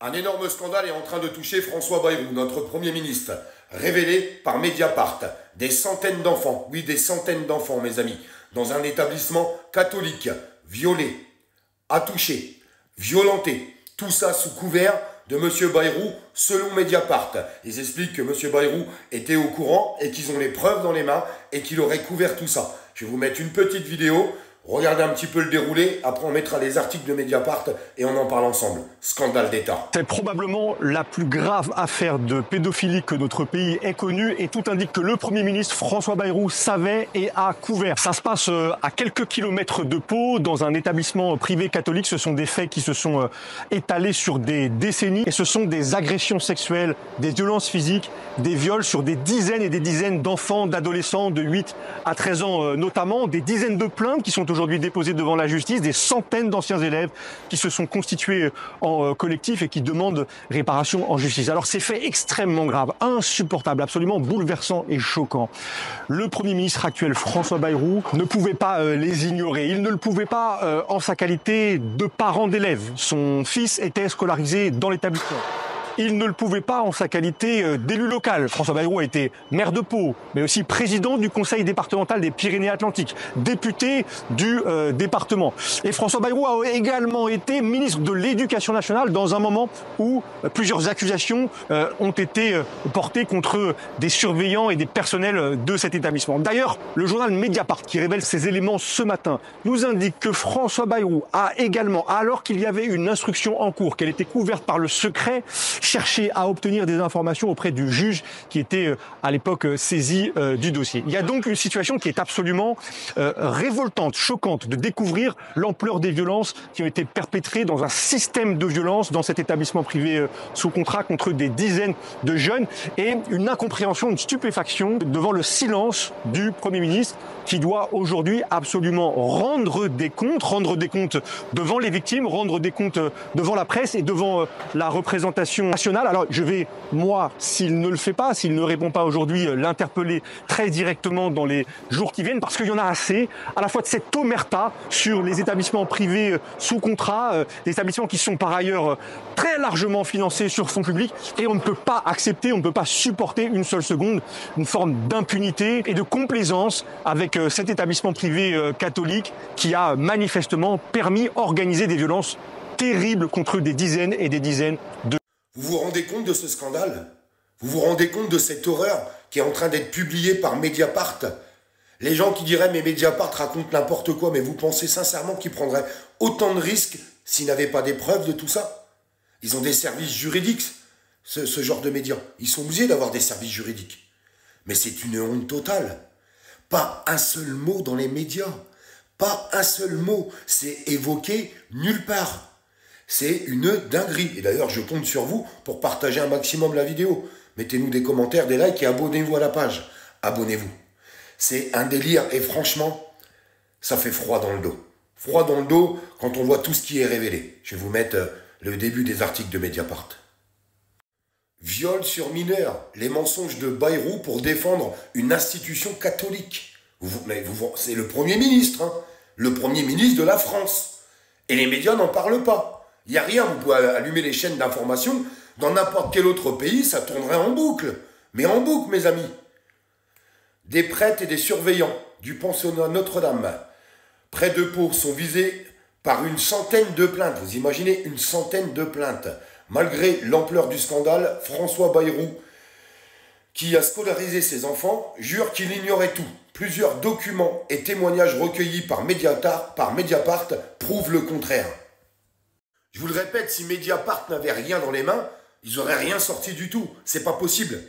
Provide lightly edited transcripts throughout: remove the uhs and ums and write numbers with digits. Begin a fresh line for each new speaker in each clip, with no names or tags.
Un énorme scandale est en train de toucher François Bayrou, notre Premier ministre, révélé par Mediapart. Des centaines d'enfants, oui des centaines d'enfants mes amis, dans un établissement catholique, violés, attouchés, violentés, tout ça sous couvert de M. Bayrou, selon Mediapart. Ils expliquent que M. Bayrou était au courant et qu'ils ont les preuves dans les mains et qu'il aurait couvert tout ça. Je vais vous mettre une petite vidéo. Regardez un petit peu le déroulé, après on mettra les articles de Mediapart et on en parle ensemble. Scandale d'État.
C'est probablement la plus grave affaire de pédophilie que notre pays ait connue et tout indique que le Premier ministre François Bayrou savait et a couvert. Ça se passe à quelques kilomètres de Pau, dans un établissement privé catholique. Ce sont des faits qui se sont étalés sur des décennies et ce sont des agressions sexuelles, des violences physiques, des viols sur des dizaines et des dizaines d'enfants, d'adolescents de 8 à 13 ans notamment, des dizaines de plaintes qui sont aujourd'hui déposées devant la justice, des centaines d'anciens élèves qui se sont constitués en collectif et qui demandent réparation en justice. Alors ces faits extrêmement graves, insupportables, absolument bouleversants et choquants. Le Premier ministre actuel François Bayrou ne pouvait pas les ignorer. Il ne le pouvait pas en sa qualité de parent d'élève. Son fils était scolarisé dans l'établissement. Il ne le pouvait pas en sa qualité d'élu local. François Bayrou a été maire de Pau, mais aussi président du conseil départemental des Pyrénées-Atlantiques, député du département. Et François Bayrou a également été ministre de l'Éducation nationale dans un moment où plusieurs accusations ont été portées contre des surveillants et des personnels de cet établissement. D'ailleurs, le journal Mediapart, qui révèle ces éléments ce matin, nous indique que François Bayrou a également, alors qu'il y avait une instruction en cours, qu'elle était couverte par le secret, chercher à obtenir des informations auprès du juge qui était à l'époque saisi du dossier. Il y a donc une situation qui est absolument révoltante, choquante, de découvrir l'ampleur des violences qui ont été perpétrées dans un système de violence dans cet établissement privé sous contrat contre des dizaines de jeunes et une incompréhension, une stupéfaction devant le silence du Premier ministre qui doit aujourd'hui absolument rendre des comptes devant les victimes, rendre des comptes devant la presse et devant la représentation nationale. Alors je vais, moi, s'il ne le fait pas, s'il ne répond pas aujourd'hui, l'interpeller très directement dans les jours qui viennent, parce qu'il y en a assez, à la fois de cette omerta sur les établissements privés sous contrat, des établissements qui sont par ailleurs très largement financés sur fonds publics, et on ne peut pas accepter, on ne peut pas supporter une seule seconde une forme d'impunité et de complaisance avec cet établissement privé catholique qui a manifestement permis d'organiser des violences terribles contre des dizaines et des dizaines de...
Vous vous rendez compte de ce scandale? Vous vous rendez compte de cette horreur qui est en train d'être publiée par Mediapart? Les gens qui diraient mais Mediapart raconte n'importe quoi, mais vous pensez sincèrement qu'ils prendraient autant de risques s'ils n'avaient pas des preuves de tout ça? Ils ont des services juridiques, ce genre de médias. Ils sont obligés d'avoir des services juridiques. Mais c'est une honte totale. Pas un seul mot dans les médias. Pas un seul mot. C'est évoqué nulle part. C'est une dinguerie. Et d'ailleurs, je compte sur vous pour partager un maximum la vidéo. Mettez-nous des commentaires, des likes et abonnez-vous à la page. Abonnez-vous. C'est un délire et franchement, ça fait froid dans le dos. Froid dans le dos quand on voit tout ce qui est révélé. Je vais vous mettre le début des articles de Mediapart. Viol sur mineurs, les mensonges de Bayrou pour défendre une institution catholique. C'est le Premier ministre, hein, le Premier ministre de la France. Et les médias n'en parlent pas. Il n'y a rien, vous pouvez allumer les chaînes d'information. Dans n'importe quel autre pays, ça tournerait en boucle. Mais en boucle, mes amis. Des prêtres et des surveillants du pensionnat Notre-Dame, près de Pau, sont visés par une centaine de plaintes. Vous imaginez une centaine de plaintes. Malgré l'ampleur du scandale, François Bayrou, qui a scolarisé ses enfants, jure qu'il ignorait tout. Plusieurs documents et témoignages recueillis par Mediapart prouvent le contraire. Je vous le répète, si Mediapart n'avait rien dans les mains, ils n'auraient rien sorti du tout. C'est pas possible.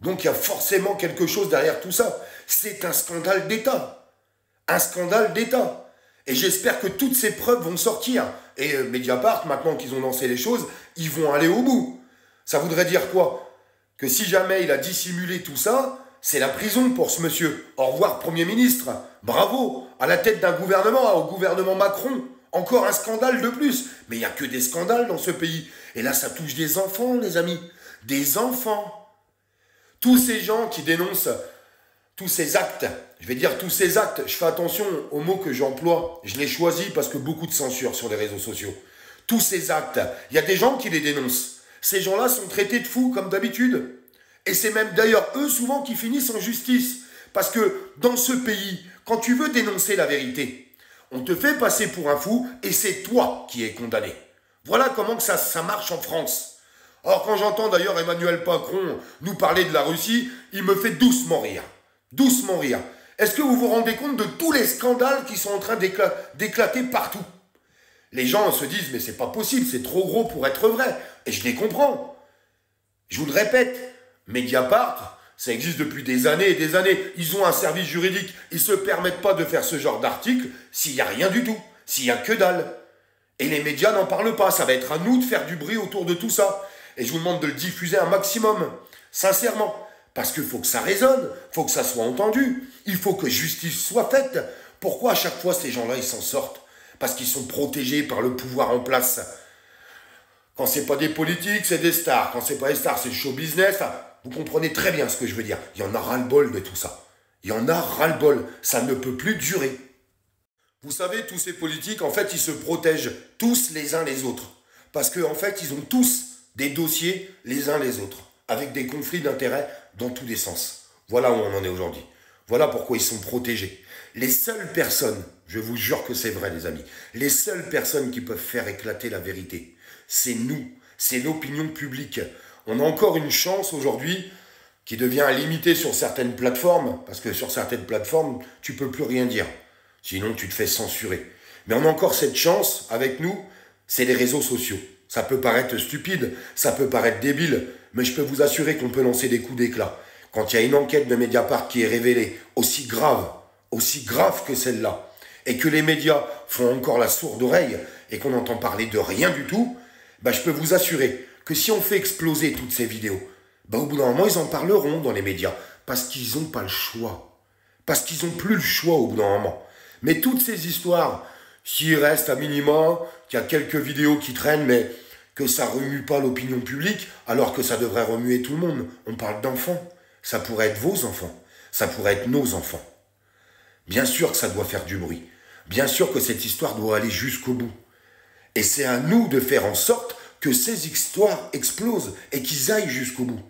Donc il y a forcément quelque chose derrière tout ça. C'est un scandale d'État. Un scandale d'État. Et j'espère que toutes ces preuves vont sortir. Et Mediapart, maintenant qu'ils ont lancé les choses, ils vont aller au bout. Ça voudrait dire quoi? Que si jamais il a dissimulé tout ça, c'est la prison pour ce monsieur. Au revoir, Premier ministre. Bravo, à la tête d'un gouvernement, au gouvernement Macron. Encore un scandale de plus. Mais il n'y a que des scandales dans ce pays. Et là, ça touche des enfants, les amis. Des enfants. Tous ces gens qui dénoncent tous ces actes, je vais dire tous ces actes, je fais attention aux mots que j'emploie. Je les choisis parce que beaucoup de censure sur les réseaux sociaux. tous ces actes, il y a des gens qui les dénoncent. Ces gens-là sont traités de fous comme d'habitude. Et c'est même d'ailleurs eux souvent qui finissent en justice. Parce que dans ce pays, quand tu veux dénoncer la vérité, on te fait passer pour un fou et c'est toi qui es condamné. Voilà comment que ça marche en France. Or, quand j'entends d'ailleurs Emmanuel Macron nous parler de la Russie, il me fait doucement rire. Doucement rire. Est-ce que vous vous rendez compte de tous les scandales qui sont en train d'éclater partout? Les gens se disent, mais c'est pas possible, c'est trop gros pour être vrai. Et je les comprends. Je vous le répète, Mediapart, ça existe depuis des années et des années. Ils ont un service juridique. Ils ne se permettent pas de faire ce genre d'article s'il n'y a rien du tout, s'il n'y a que dalle. Et les médias n'en parlent pas. Ça va être à nous de faire du bruit autour de tout ça. Et je vous demande de le diffuser un maximum, sincèrement. Parce qu'il faut que ça résonne, il faut que ça soit entendu. Il faut que justice soit faite. Pourquoi à chaque fois ces gens-là, ils s'en sortent? Parce qu'ils sont protégés par le pouvoir en place. Quand c'est pas des politiques, c'est des stars. Quand c'est pas des stars, c'est le show business. Enfin, vous comprenez très bien ce que je veux dire. Il y en a ras-le-bol de tout ça. Il y en a ras-le-bol. Ça ne peut plus durer. Vous savez, tous ces politiques, en fait, ils se protègent tous les uns les autres. Parce qu'en fait, ils ont tous des dossiers les uns les autres. Avec des conflits d'intérêts dans tous les sens. Voilà où on en est aujourd'hui. Voilà pourquoi ils sont protégés. Les seules personnes, je vous jure que c'est vrai les amis, les seules personnes qui peuvent faire éclater la vérité, c'est nous, c'est l'opinion publique. On a encore une chance aujourd'hui qui devient limitée sur certaines plateformes, parce que sur certaines plateformes, tu ne peux plus rien dire. Sinon, tu te fais censurer. Mais on a encore cette chance avec nous, c'est les réseaux sociaux. Ça peut paraître stupide, ça peut paraître débile, mais je peux vous assurer qu'on peut lancer des coups d'éclat. Quand il y a une enquête de Mediapart qui est révélée, aussi grave que celle-là, et que les médias font encore la sourde oreille, et qu'on entend parler de rien du tout, je peux vous assurer que si on fait exploser toutes ces vidéos, au bout d'un moment, ils en parleront dans les médias, parce qu'ils n'ont pas le choix. Parce qu'ils n'ont plus le choix au bout d'un moment. Mais toutes ces histoires, s'il reste à minima, qu'il y a quelques vidéos qui traînent, mais que ça remue pas l'opinion publique, alors que ça devrait remuer tout le monde. On parle d'enfants. Ça pourrait être vos enfants. Ça pourrait être nos enfants. Bien sûr que ça doit faire du bruit. Bien sûr que cette histoire doit aller jusqu'au bout. Et c'est à nous de faire en sorte que ces histoires explosent et qu'ils aillent jusqu'au bout.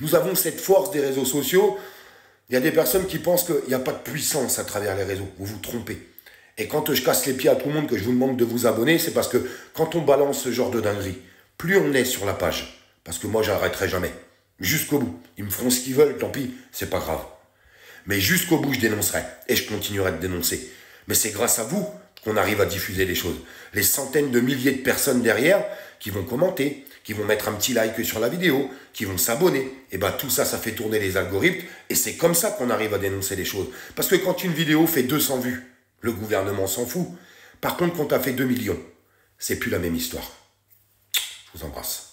Nous avons cette force des réseaux sociaux. Il y a des personnes qui pensent qu'il n'y a pas de puissance à travers les réseaux. Vous vous trompez. Et quand je casse les pieds à tout le monde, que je vous demande de vous abonner, c'est parce que quand on balance ce genre de dinguerie, plus on est sur la page, parce que moi j'arrêterai jamais, jusqu'au bout. Ils me feront ce qu'ils veulent, tant pis, c'est pas grave. Mais jusqu'au bout je dénoncerai, et je continuerai de dénoncer. Mais c'est grâce à vous qu'on arrive à diffuser les choses. Les centaines de milliers de personnes derrière qui vont commenter, qui vont mettre un petit like sur la vidéo, qui vont s'abonner. Et tout ça, ça fait tourner les algorithmes. Et c'est comme ça qu'on arrive à dénoncer les choses. Parce que quand une vidéo fait 200 vues, le gouvernement s'en fout. Par contre, quand t'as fait 2 millions, c'est plus la même histoire. Je vous embrasse.